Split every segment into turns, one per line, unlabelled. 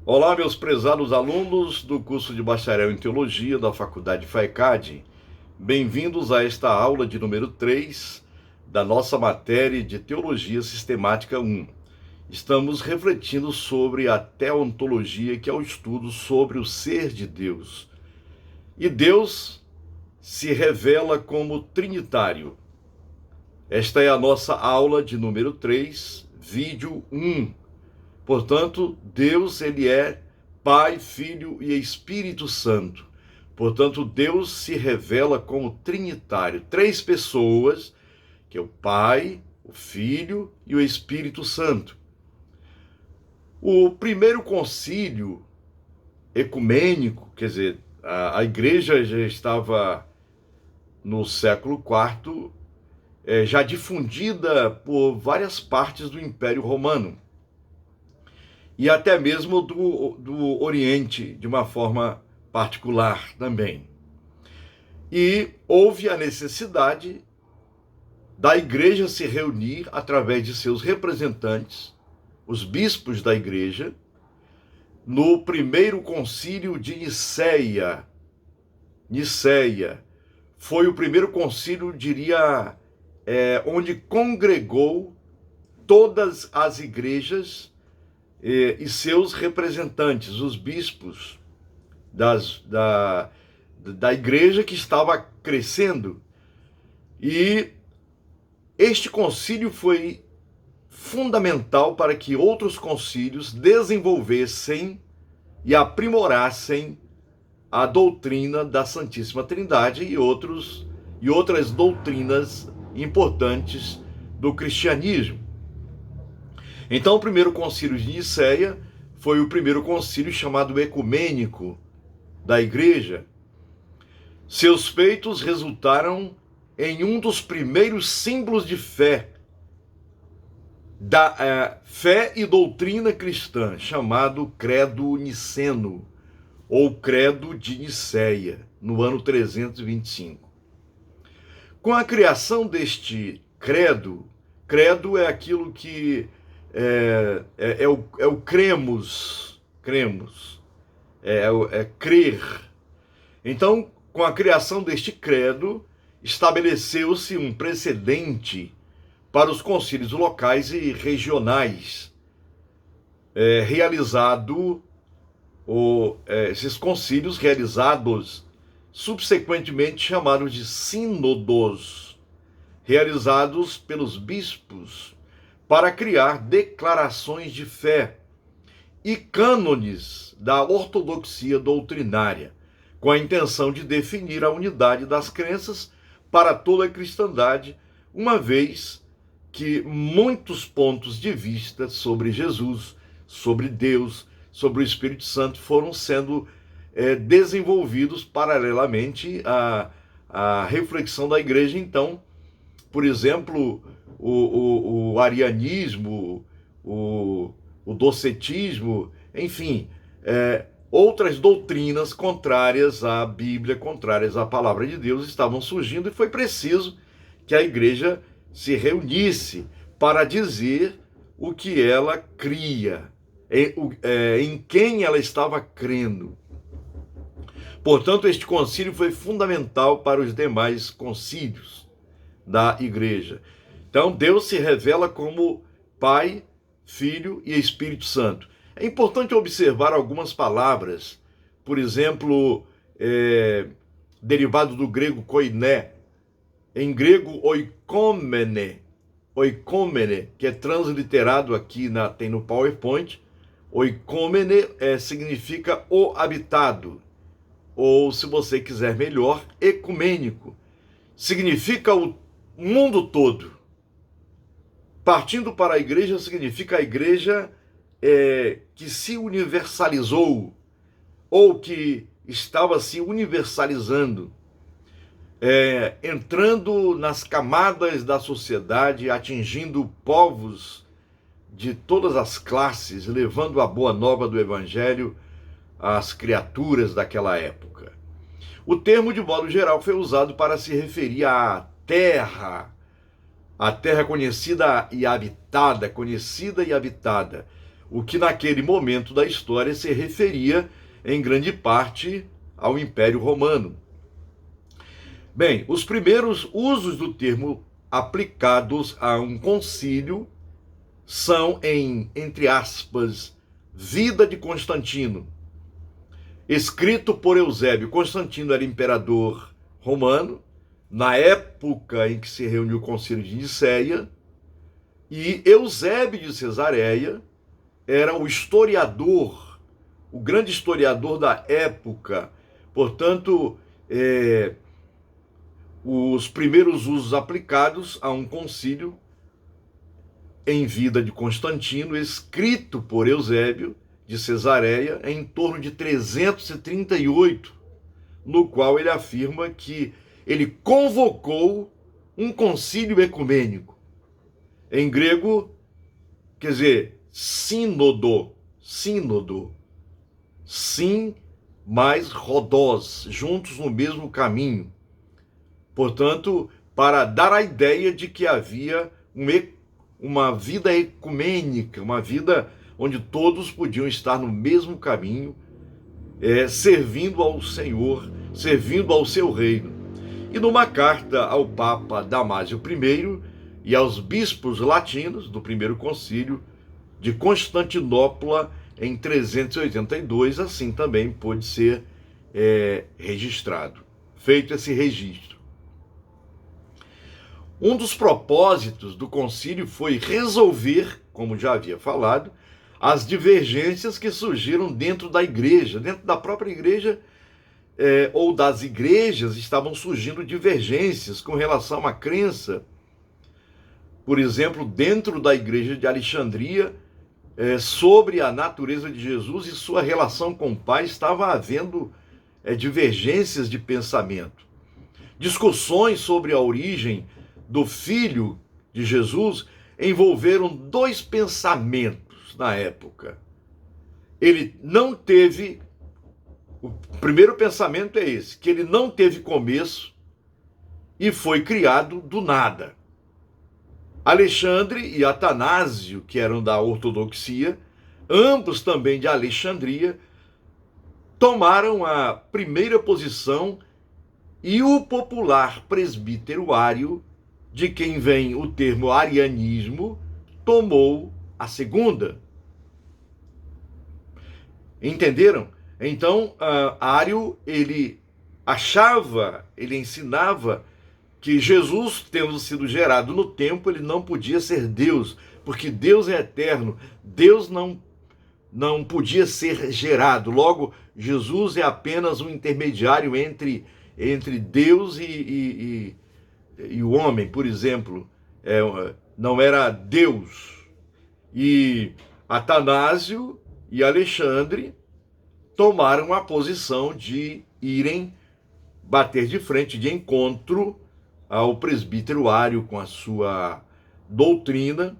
Olá, meus prezados alunos do curso de Bacharel em Teologia da Faculdade FAECAD. Bem-vindos a esta aula de número 3 da nossa matéria de Teologia Sistemática 1. Estamos refletindo sobre a teontologia, que é o estudo sobre o ser de Deus. E Deus se revela como trinitário. Esta é a nossa aula de número 3, vídeo 1. Portanto, Deus, ele é Pai, Filho e Espírito Santo. Portanto, Deus se revela como trinitário. Três pessoas, que é o Pai, o Filho e o Espírito Santo. O primeiro concílio ecumênico, quer dizer, a igreja já estava no século IV, já difundida por várias partes do Império Romano e até mesmo do Oriente, de uma forma particular também. E houve a necessidade da igreja se reunir através de seus representantes, os bispos da igreja, no primeiro concílio de Nicéia. Nicéia foi o primeiro concílio, diria, onde congregou todas as igrejas e seus representantes, os bispos da igreja que estava crescendo. E este concílio foi fundamental para que outros concílios desenvolvessem e aprimorassem a doutrina da Santíssima Trindade e outras doutrinas importantes do cristianismo. Então, o primeiro concílio de Nicéia foi o primeiro concílio chamado ecumênico da igreja. Seus feitos resultaram em um dos primeiros símbolos de fé, da fé e doutrina cristã, chamado Credo Niceno, ou Credo de Nicéia, no ano 325. Com a criação deste credo é aquilo que é o cremos, crer. Então, com a criação deste credo, estabeleceu-se um precedente para os concílios locais e regionais, esses concílios realizados, subsequentemente chamados de sínodos, realizados pelos bispos, para criar declarações de fé e cânones da ortodoxia doutrinária, com a intenção de definir a unidade das crenças para toda a cristandade, uma vez que muitos pontos de vista sobre Jesus, sobre Deus, sobre o Espírito Santo foram sendo desenvolvidos paralelamente à reflexão da igreja. Então, por exemplo, o arianismo, o docetismo, enfim, outras doutrinas contrárias à Bíblia, contrárias à palavra de Deus, estavam surgindo, e foi preciso que a igreja se reunisse para dizer o que ela cria, em quem ela estava crendo. Portanto, este concílio foi fundamental para os demais concílios da igreja. Então, Deus se revela como Pai, Filho e Espírito Santo. É importante observar algumas palavras, por exemplo, derivado do grego koiné, em grego oikomene, que é transliterado aqui, tem no PowerPoint. Oikomene significa o habitado, ou, se você quiser melhor, ecumênico. Significa o mundo todo. Partindo para a igreja, significa a igreja que se universalizou, ou que estava se universalizando, entrando nas camadas da sociedade, atingindo povos de todas as classes, levando a boa nova do Evangelho às criaturas daquela época. O termo, de modo geral, foi usado para se referir à terra conhecida e habitada, o que naquele momento da história se referia em grande parte ao Império Romano. Bem, os primeiros usos do termo aplicados a um concílio são em, entre aspas, Vida de Constantino, escrito por Eusébio. Constantino era imperador romano, na época em que se reuniu o Concílio de Nicéia, e Eusébio de Cesareia era o historiador, o grande historiador da época. Portanto, os primeiros usos aplicados a um concílio em vida de Constantino, escrito por Eusébio de Cesareia, em torno de 338, no qual ele afirma que ele convocou um concílio ecumênico. Em grego, quer dizer, sínodo, sim mais rodós, juntos no mesmo caminho. Portanto, para dar a ideia de que havia uma vida ecumênica, uma vida onde todos podiam estar no mesmo caminho, servindo ao Senhor, servindo ao seu reino. E numa carta ao Papa Damásio I e aos bispos latinos do primeiro concílio de Constantinopla, em 382, assim também pôde ser registrado, feito esse registro. Um dos propósitos do concílio foi resolver, como já havia falado, as divergências que surgiram dentro da igreja, dentro da própria igreja, ou das igrejas, estavam surgindo divergências com relação à crença. Por exemplo, dentro da igreja de Alexandria, sobre a natureza de Jesus e sua relação com o Pai, estava havendo divergências de pensamento. Discussões sobre a origem do Filho de Jesus envolveram dois pensamentos na época. Ele não teve, o primeiro pensamento é esse, que ele não teve começo e foi criado do nada. Alexandre e Atanásio, que eram da ortodoxia, ambos também de Alexandria, tomaram a primeira posição e o popular presbítero Ário, de quem vem o termo arianismo, tomou a segunda. Entenderam? Então, Ário, ele ensinava que Jesus, tendo sido gerado no tempo, ele não podia ser Deus, porque Deus é eterno, Deus não podia ser gerado. Logo, Jesus é apenas um intermediário entre Deus e o homem, por exemplo. Não era Deus. E Atanásio e Alexandre tomaram a posição de irem bater de frente, de encontro ao presbítero Ário com a sua doutrina,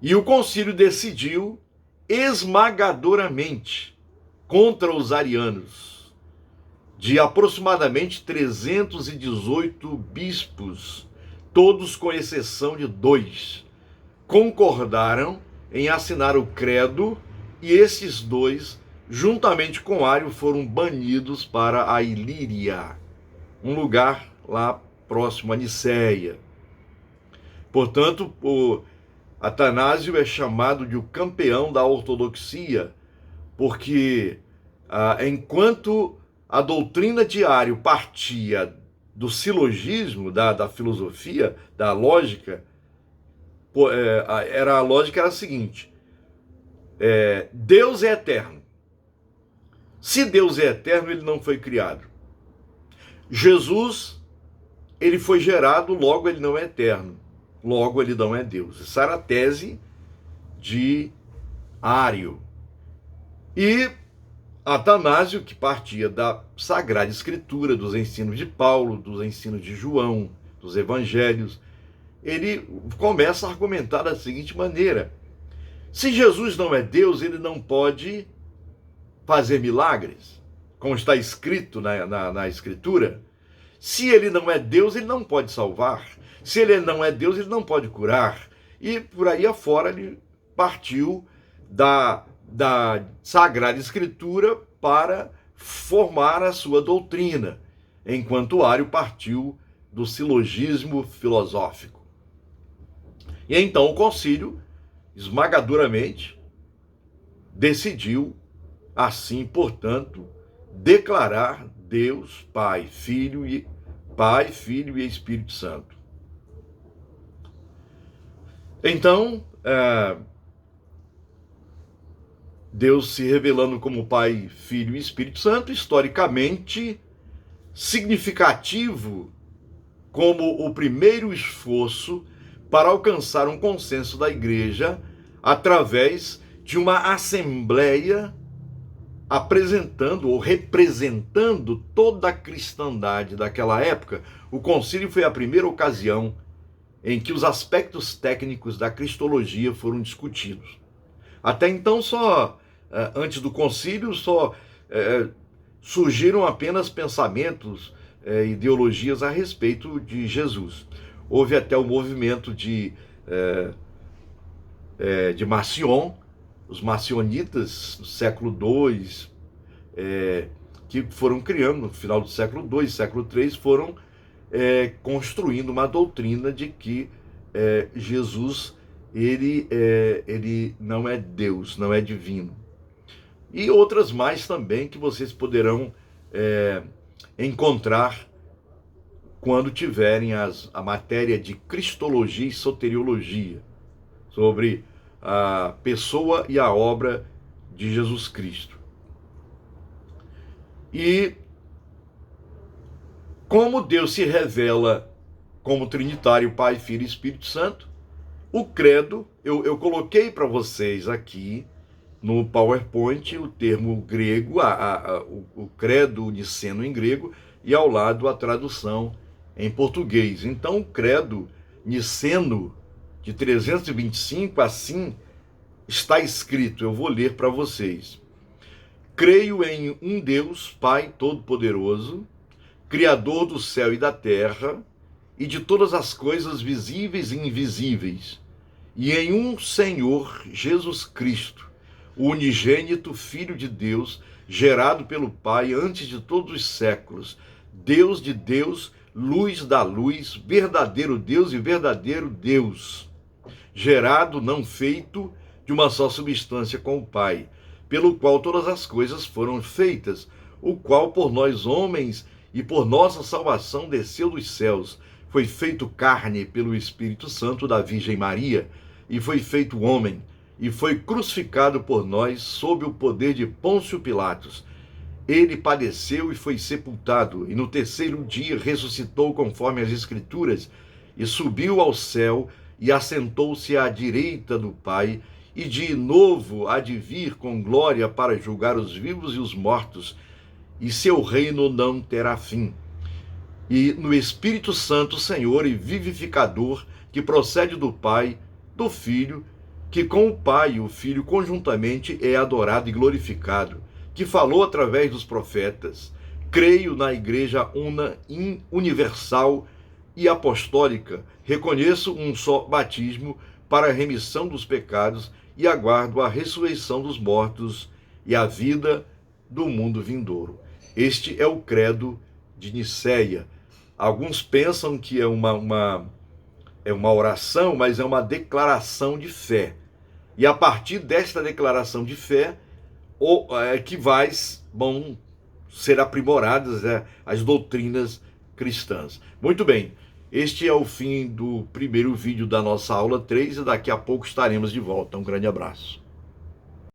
e o concílio decidiu esmagadoramente contra os arianos. De aproximadamente 318 bispos, todos com exceção de 2, concordaram em assinar o credo, e esses 2, juntamente com Ário, foram banidos para a Ilíria, um lugar lá próximo a Nicéia. Portanto, o Atanásio é chamado de o campeão da ortodoxia, porque enquanto a doutrina de Ário partia do silogismo, da filosofia, da lógica, a lógica era a seguinte: Deus é eterno. Se Deus é eterno, ele não foi criado. Jesus, ele foi gerado, logo ele não é eterno. Logo ele não é Deus. Essa era a tese de Ário. E Atanásio, que partia da Sagrada Escritura, dos ensinos de Paulo, dos ensinos de João, dos evangelhos, ele começa a argumentar da seguinte maneira: se Jesus não é Deus, ele não pode fazer milagres, como está escrito na Escritura. Se ele não é Deus, ele não pode salvar. Se ele não é Deus, ele não pode curar. E por aí afora ele partiu da Sagrada Escritura para formar a sua doutrina, enquanto Ário partiu do silogismo filosófico. E então o concílio, esmagadoramente, decidiu, assim, portanto, declarar Deus Pai, Filho e Espírito Santo. Então, Deus se revelando como Pai, Filho e Espírito Santo, historicamente significativo como o primeiro esforço para alcançar um consenso da igreja através de uma assembleia apresentando ou representando toda a cristandade daquela época. O concílio foi a primeira ocasião em que os aspectos técnicos da cristologia foram discutidos. Até então, antes do concílio, surgiram apenas pensamentos, ideologias a respeito de Jesus. Houve até o movimento de Marcion, os marcionitas do século II, que foram criando, no final do século II, século III, foram construindo uma doutrina de que Jesus, ele não é Deus, não é divino. E outras mais também que vocês poderão encontrar quando tiverem a matéria de Cristologia e Soteriologia, sobre a pessoa e a obra de Jesus Cristo. E como Deus se revela como Trinitário, Pai, Filho e Espírito Santo, o credo, eu coloquei para vocês aqui no PowerPoint o termo grego, o credo niceno em grego, e ao lado a tradução em português. Então o credo niceno de 325, assim está escrito, eu vou ler para vocês. Creio em um Deus, Pai Todo-Poderoso, Criador do céu e da terra, e de todas as coisas visíveis e invisíveis, e em um Senhor Jesus Cristo, o unigênito Filho de Deus, gerado pelo Pai antes de todos os séculos, Deus de Deus, luz da luz, verdadeiro Deus e verdadeiro Deus, gerado, não feito, de uma só substância com o Pai, pelo qual todas as coisas foram feitas, o qual por nós homens e por nossa salvação desceu dos céus, foi feito carne pelo Espírito Santo da Virgem Maria, e foi feito homem, e foi crucificado por nós sob o poder de Pôncio Pilatos. Ele padeceu e foi sepultado, e no terceiro dia ressuscitou conforme as Escrituras, e subiu ao céu, e assentou-se à direita do Pai, e de novo há de vir com glória para julgar os vivos e os mortos, e seu reino não terá fim. E no Espírito Santo, Senhor e vivificador, que procede do Pai, do Filho, que com o Pai e o Filho conjuntamente é adorado e glorificado, que falou através dos profetas. Creio na Igreja universal e apostólica, reconheço um só batismo para a remissão dos pecados e aguardo a ressurreição dos mortos e a vida do mundo vindouro. Este é o credo de Nicéia. Alguns pensam que é uma oração, mas é uma declaração de fé. E a partir desta declaração de fé, que vão ser aprimoradas as doutrinas cristãs. Muito bem, este é o fim do primeiro vídeo da nossa aula 3 e daqui a pouco estaremos de volta. Um grande abraço.